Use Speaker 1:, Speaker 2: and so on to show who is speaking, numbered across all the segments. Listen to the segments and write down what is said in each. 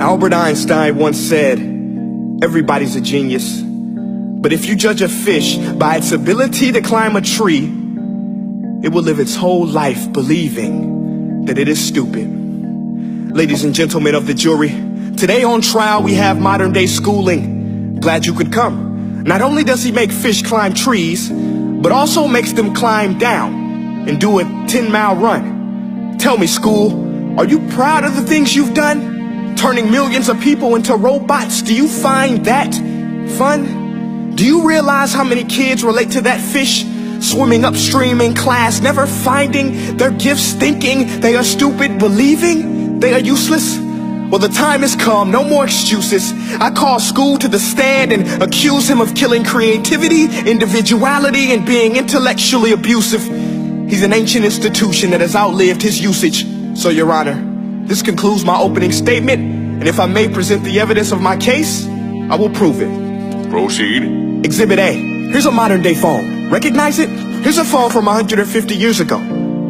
Speaker 1: Albert Einstein once said, everybody's a genius. But if you judge a fish by its ability to climb a tree, it will live its whole life believing that it is stupid. Ladies and gentlemen of the jury, today on trial we have modern day schooling. Glad you could come. Not only does he make fish climb trees, but also makes them climb down and do a 10-mile run. Tell me, school, are you proud of the things you've done? Turning millions of people into robots, do you find that fun? Do you realize how many kids relate to that fish? Swimming upstream in class, never finding their gifts, thinking they are stupid, believing they are useless? Well, the time has come, no more excuses. I call school to the stand and accuse him of killing creativity, individuality, and being intellectually abusive. He's an ancient institution that has outlived his usage. So, Your Honor, this concludes my opening statement, and if I may present the evidence of my case, I will prove it.
Speaker 2: Proceed.
Speaker 1: Exhibit A. Here's a modern day phone. Recognize it? Here's a phone from 150 years ago.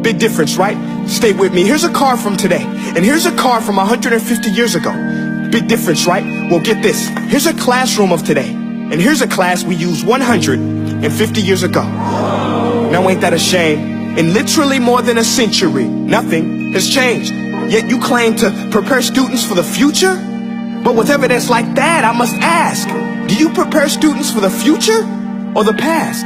Speaker 1: Big difference, right? Stay with me. Here's a car from today, and here's a car from 150 years ago. Big difference, right? Well, get this. Here's a classroom of today, and here's a class we used 150 years ago. Now ain't that a shame? In literally more than a century, nothing has changed. Yet you claim to prepare students for the future? But with evidence like that, I must ask, do you prepare students for the future or the past?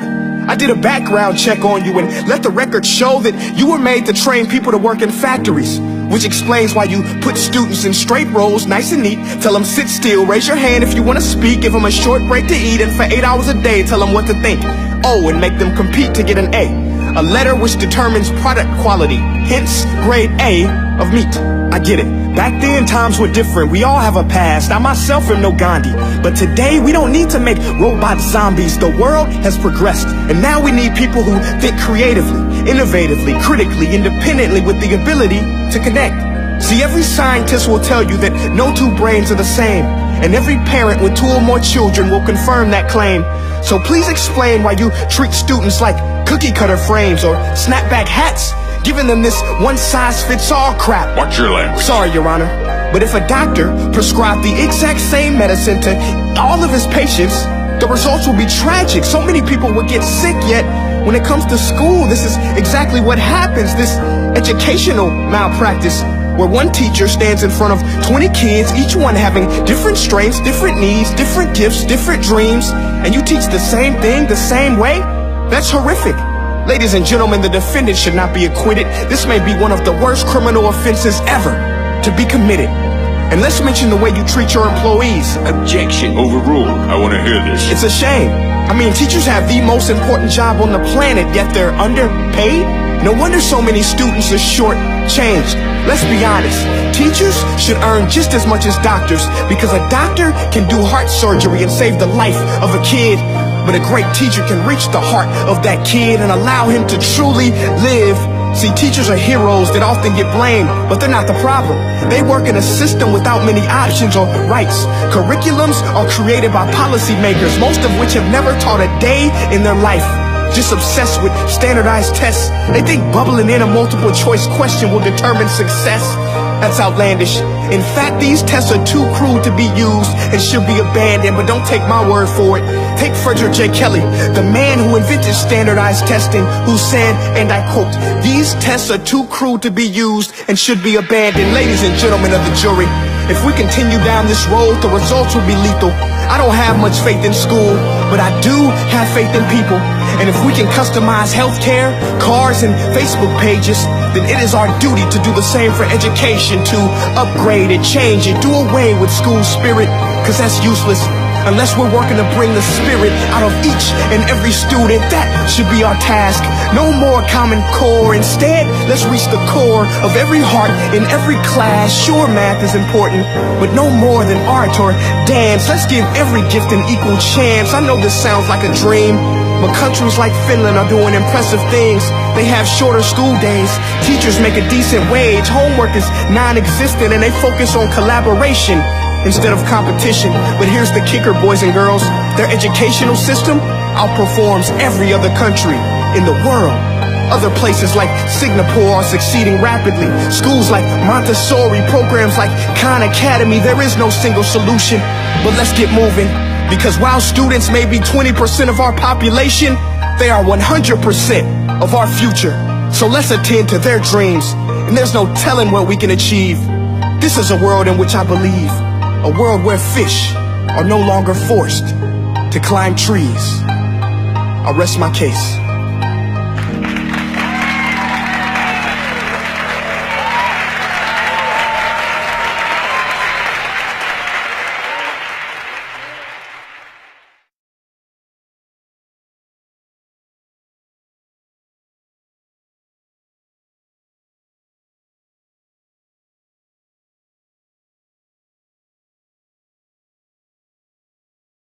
Speaker 1: I did a background check on you and let the record show that you were made to train people to work in factories, which explains why you put students in straight rows, nice and neat, tell them sit still, raise your hand if you want to speak, give them a short break to eat, and for 8 hours a day tell them what to think. Oh, and make them compete to get an A letter which determines product quality, hence grade A of meat. I get it. Back then, times were different. We all have a past. I myself am no Gandhi. But today, we don't need to make robot zombies. The world has progressed. And now we need people who think creatively, innovatively, critically, independently, with the ability to connect. See, every scientist will tell you that no two brains are the same. And every parent with 2 or more children will confirm that claim. So please explain why you treat students like cookie cutter frames or snapback hats, giving them this one-size-fits-all crap.
Speaker 2: Watch your language.
Speaker 1: Sorry, Your Honor, but if a doctor prescribed the exact same medicine to all of his patients, the results will be tragic. So many people will get sick, yet when it comes to school, this is exactly what happens. This educational malpractice, where one teacher stands in front of 20 kids, each one having different strengths, different needs, different gifts, different dreams, and you teach the same thing the same way? That's horrific. Ladies and gentlemen, the defendant should not be acquitted. This may be one of the worst criminal offenses ever to be committed. And let's mention the way you treat your employees.
Speaker 2: Objection. Overruled. I want to hear this.
Speaker 1: It's a shame. I mean, teachers have the most important job on the planet, yet they're underpaid. No wonder so many students are short-changed. Let's be honest. Teachers should earn just as much as doctors, because a doctor can do heart surgery and save the life of a kid. But a great teacher can reach the heart of that kid and allow him to truly live. See, teachers are heroes that often get blamed, but they're not the problem. They work in a system without many options or rights. Curriculums are created by policymakers, most of which have never taught a day in their life. Just obsessed with standardized tests. They think bubbling in a multiple choice question will determine success. That's outlandish. In fact, these tests are too crude to be used and should be abandoned, but don't take my word for it. Take Frederick J. Kelly, the man who invented standardized testing, who said, and I quote, "These tests are too crude to be used and should be abandoned." Ladies and gentlemen of the jury, if we continue down this road, the results will be lethal. I don't have much faith in school, but I do have faith in people. And if we can customize healthcare, cars, and Facebook pages, then it is our duty to do the same for education, to upgrade and change and do away with school spirit, because that's useless. Unless we're working to bring the spirit out of each and every student, that should be our task. No more Common Core. Instead, let's reach the core of every heart in every class. Sure, math is important, but no more than art or dance. Let's give every gift an equal chance. I know this sounds like a dream, but countries like Finland are doing impressive things. They have shorter school days. Teachers make a decent wage. Homework is non-existent, and they focus on collaboration instead of competition. But here's the kicker, boys and girls. Their educational system outperforms every other country in the world. Other places like Singapore are succeeding rapidly. Schools like Montessori, programs like Khan Academy. There is no single solution, but let's get moving. Because while students may be 20% of our population, they are 100% of our future. So let's attend to their dreams, and there's no telling what we can achieve. This is a world in which I believe, a world where fish are no longer forced to climb trees. I'll rest my case.